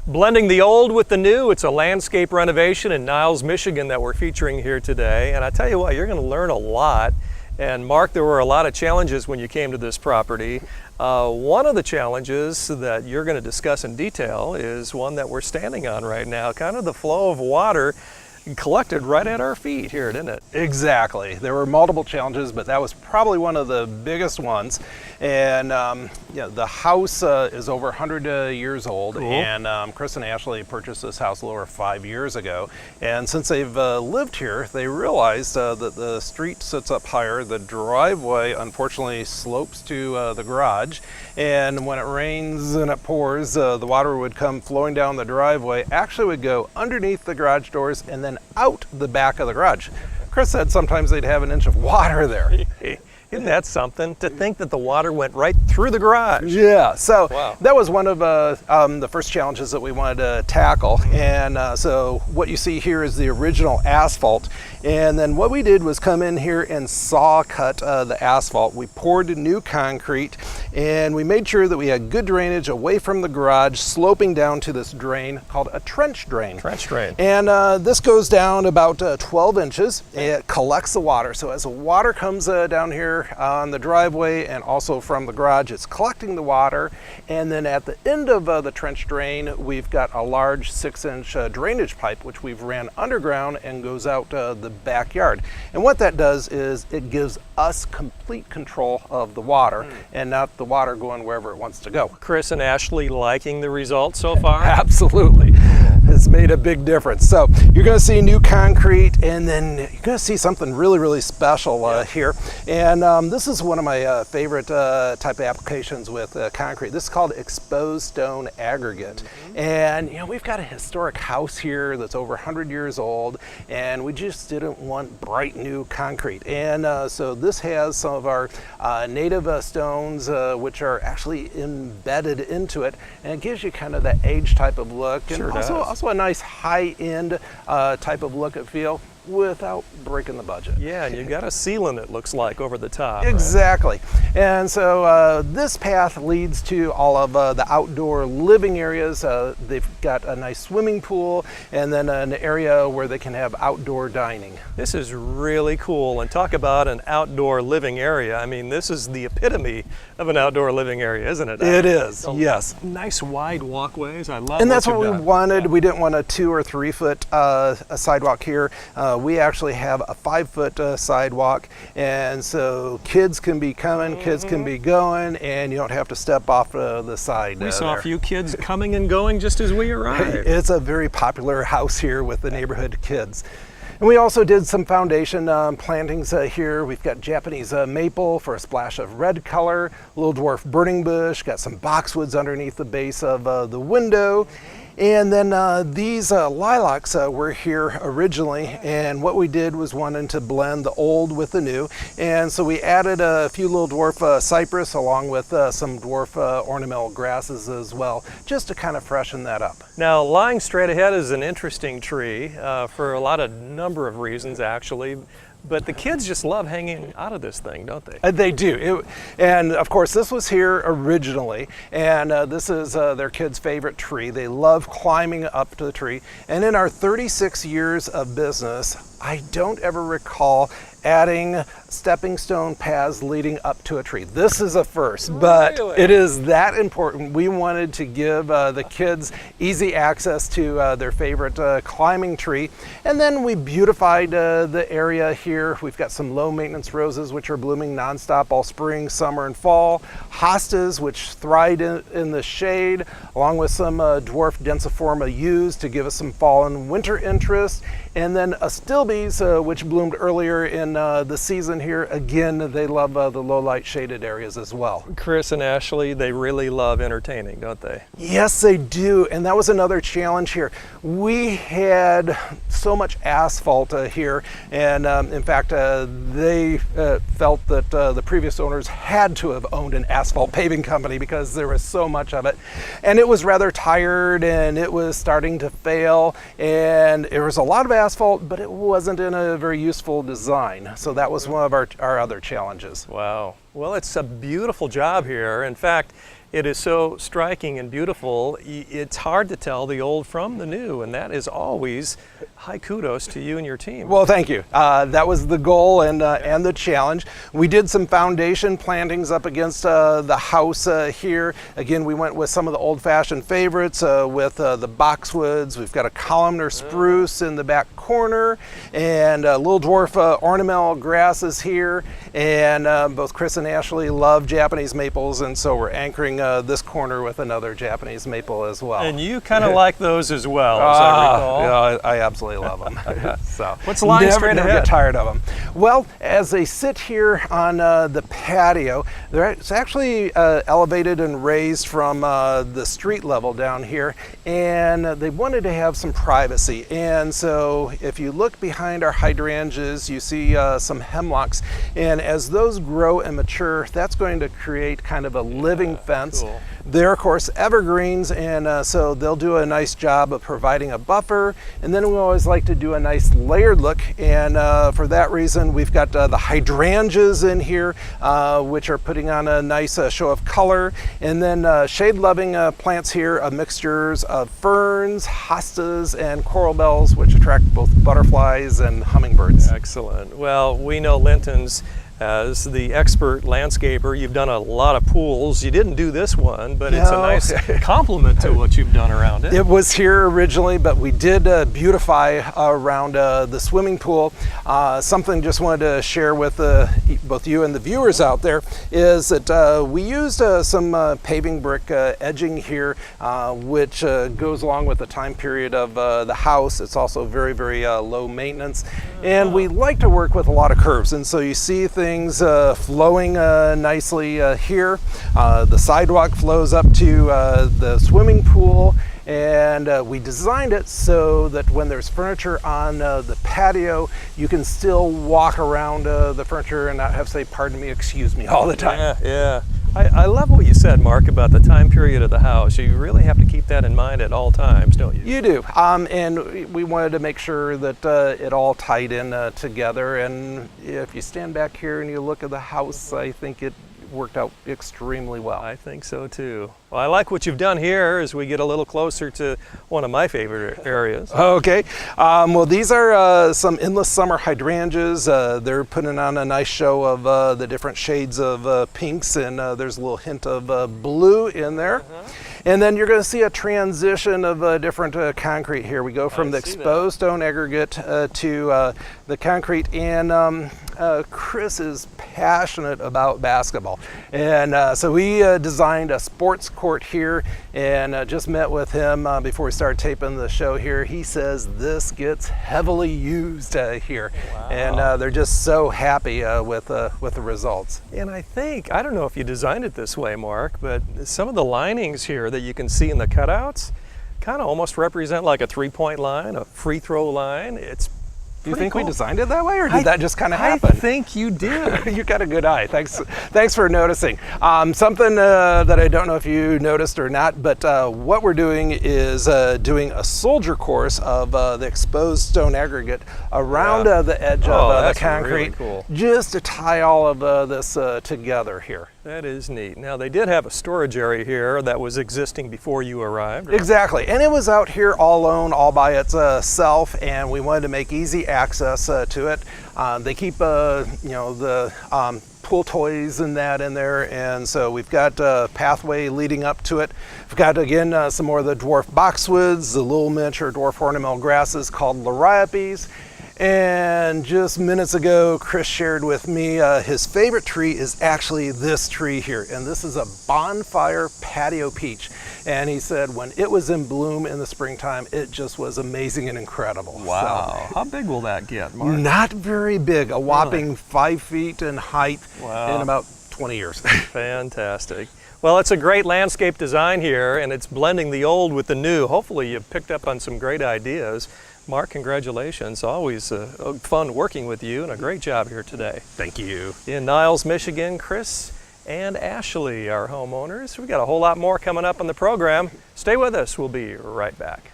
Blending the old with the new. It's a landscape renovation in Niles, Michigan that we're featuring here today. And I tell you what, you're going to learn a lot. And Mark, there were a lot of challenges when you came to this property. One of the challenges that you're going to discuss in detail is one that we're standing on right now, kind of the flow of water collected right at our feet here, didn't it? Exactly. There were multiple challenges, but that was probably one of the biggest ones. And the house is over 100 years old. Cool. And Chris and Ashley purchased this house a little over 5 years ago. And since they've lived here, they realized that the street sits up higher. The driveway, unfortunately, slopes to the garage. And when it rains and it pours, the water would come flowing down the driveway, actually would go underneath the garage doors and then out the back of the garage. Chris said sometimes they'd have an inch of water there. Isn't that something? To think that the water went right through the garage. Yeah, so wow. That was one of the first challenges that we wanted to tackle. And so what you see here is the original asphalt. And then what we did was come in here and saw cut the asphalt. We poured new concrete and we made sure that we had good drainage away from the garage, sloping down to this drain called a trench drain. Trench drain. And this goes down about 12 inches. It collects the water. So as the water comes down here on the driveway and also from the garage, it's collecting the water. And then at the end of the trench drain, we've got a large 6-inch drainage pipe, which we've ran underground and goes out the backyard. And what that does is it gives us complete control of the water and not the water going wherever it wants to go. Chris and Ashley liking the results so far? Absolutely. It's made a big difference. So you're going to see new concrete, and then you're going to see something really, really special here. And this is one of my favorite type of applications with concrete. This is called exposed stone aggregate. And we've got a historic house here that's over 100 years old, and we just didn't want bright new concrete. And so this has some of our native stones, which are actually embedded into it, and it gives you kind of that age type of look. Sure And also a nice high-end type of look and feel without breaking the budget. Yeah, and you've got a ceiling, it looks like, over the top. Exactly. Right? And so this path leads to all of the outdoor living areas. They've got a nice swimming pool and then an area where they can have outdoor dining. This is really cool. And talk about an outdoor living area. I mean, this is the epitome of an outdoor living area, isn't it? It is, yes. Nice wide walkways. I love. And that's what we done. wanted. Yeah. We didn't want a 2 or 3 foot sidewalk here. We actually have a 5 foot sidewalk, and so kids can be coming, kids can be going, and you don't have to step off the side. We saw a few kids coming and going just as we arrived. It's a very popular house here with the neighborhood kids. And we also did some foundation plantings here. We've got Japanese maple for a splash of red color, little dwarf burning bush, got some boxwoods underneath the base of the window. And then these lilacs were here originally, and what we did was wanted to blend the old with the new. And so we added a few little dwarf cypress along with some dwarf ornamental grasses as well, just to kind of freshen that up. Now, lying straight ahead is an interesting tree for a number of reasons, actually. But the kids just love hanging out of this thing, don't they? They do. And of course, this was here originally, and this is their kids' favorite tree. They love climbing up to the tree. And in our 36 years of business, I don't ever recall adding stepping stone paths leading up to a tree. This is a first, but it is that important. We wanted to give the kids easy access to their favorite climbing tree. And then we beautified the area here. We've got some low maintenance roses, which are blooming nonstop all spring, summer, and fall. Hostas, which thrive in the shade, along with some dwarf densiforma yews to give us some fall and winter interest. And then astilbes, which bloomed earlier in the season here. Again, they love the low light shaded areas as well. Chris and Ashley, they really love entertaining, don't they? Yes, they do. And that was another challenge here. We had so much asphalt here. And in fact, they felt that the previous owners had to have owned an asphalt paving company because there was so much of it. And it was rather tired and it was starting to fail. And there was a lot of asphalt, but it wasn't in a very useful design. So that was one of our other challenges. Wow. Well, it's a beautiful job here. In fact, It is so striking and beautiful. It's hard to tell the old from the new, and that is always high kudos to you and your team. Well, thank you. That was the goal and the challenge. We did some foundation plantings up against the house here. Again, we went with some of the old-fashioned favorites with the boxwoods. We've got a columnar spruce in the back corner, and little dwarf ornamental grasses here. And both Chris and Ashley love Japanese maples, and so we're anchoring this corner with another Japanese maple as well. And you kind of like those as well, as I recall. Yeah, I absolutely love them. So what's the line straight never ahead? get tired of them. Well, as they sit here on the patio, it's actually elevated and raised from the street level down here, and they wanted to have some privacy. And so if you look behind our hydrangeas, you see some hemlocks, and as those grow and mature, that's going to create kind of a living fence. Cool. They're, of course, evergreens, and so they'll do a nice job of providing a buffer. And then we always like to do a nice layered look, and for that reason, we've got the hydrangeas in here, which are putting on a nice show of color. And then shade-loving plants here, mixtures of ferns, hostas, and coral bells, which attract both butterflies and hummingbirds. Excellent. Well, we know Linton's as the expert landscaper. You've done a lot of pools. You didn't do this one, but it's a nice compliment to what you've done around it. It was here originally, but we did beautify around the swimming pool. Something just wanted to share with both you and the viewers out there is that we used some paving brick edging here, which goes along with the time period of the house. It's also very, very low maintenance. And we like to work with a lot of curves. And so you see things flowing nicely here. The sidewalk flows up to the swimming pool, and we designed it so that when there's furniture on the patio, you can still walk around the furniture and not have to say, pardon me, excuse me, all the time. Yeah. I love what you said, Mark, about the time period of the house. You really have to keep that in mind at all times, don't you? You do. And we wanted to make sure that it all tied in together. And if you stand back here and you look at the house, I think it worked out extremely well. I think so too. Well, I like what you've done here as we get a little closer to one of my favorite areas. Okay. Well, these are some endless summer hydrangeas. They're putting on a nice show of the different shades of pinks, and there's a little hint of blue in there. And then you're going to see a transition of different concrete here. We go from the exposed stone aggregate to the concrete, and Chris is passionate about basketball. And so we designed a sports court here, and just met with him before we started taping the show here. He says this gets heavily used here. Wow. And they're just so happy with the results. And I don't know if you designed it this way, Mark, but some of the linings here that you can see in the cutouts kind of almost represent like a three-point line, a free throw line. It's Do you think cool. we designed it that way, or did that just kind of happen? I think you did. You got a good eye. Thanks for noticing. Something that I don't know if you noticed or not, but what we're doing is doing a soldier course of the exposed stone aggregate around the edge of the concrete, really cool. just to tie all of this together here. That is neat. Now, they did have a storage area here that was existing before you arrived. Right? Exactly, and it was out here all alone, all by itself, and we wanted to make easy access to it. They keep, the pool toys and that in there, and so we've got a pathway leading up to it. We've got, again, some more of the dwarf boxwoods, the little miniature dwarf ornamental grasses called liriopes. And just minutes ago, Chris shared with me his favorite tree is actually this tree here, and this is a bonfire patio peach. And he said when it was in bloom in the springtime, it just was amazing and incredible. Wow. So, how big will that get, Mark? not very big, a whopping 5 feet in height in about 20 years. Fantastic. Well, it's a great landscape design here, and it's blending the old with the new. Hopefully you've picked up on some great ideas. Mark, congratulations. Always fun working with you, and a great job here today. Thank you. In Niles, Michigan, Chris and Ashley, our homeowners. We've got a whole lot more coming up on the program. Stay with us. We'll be right back.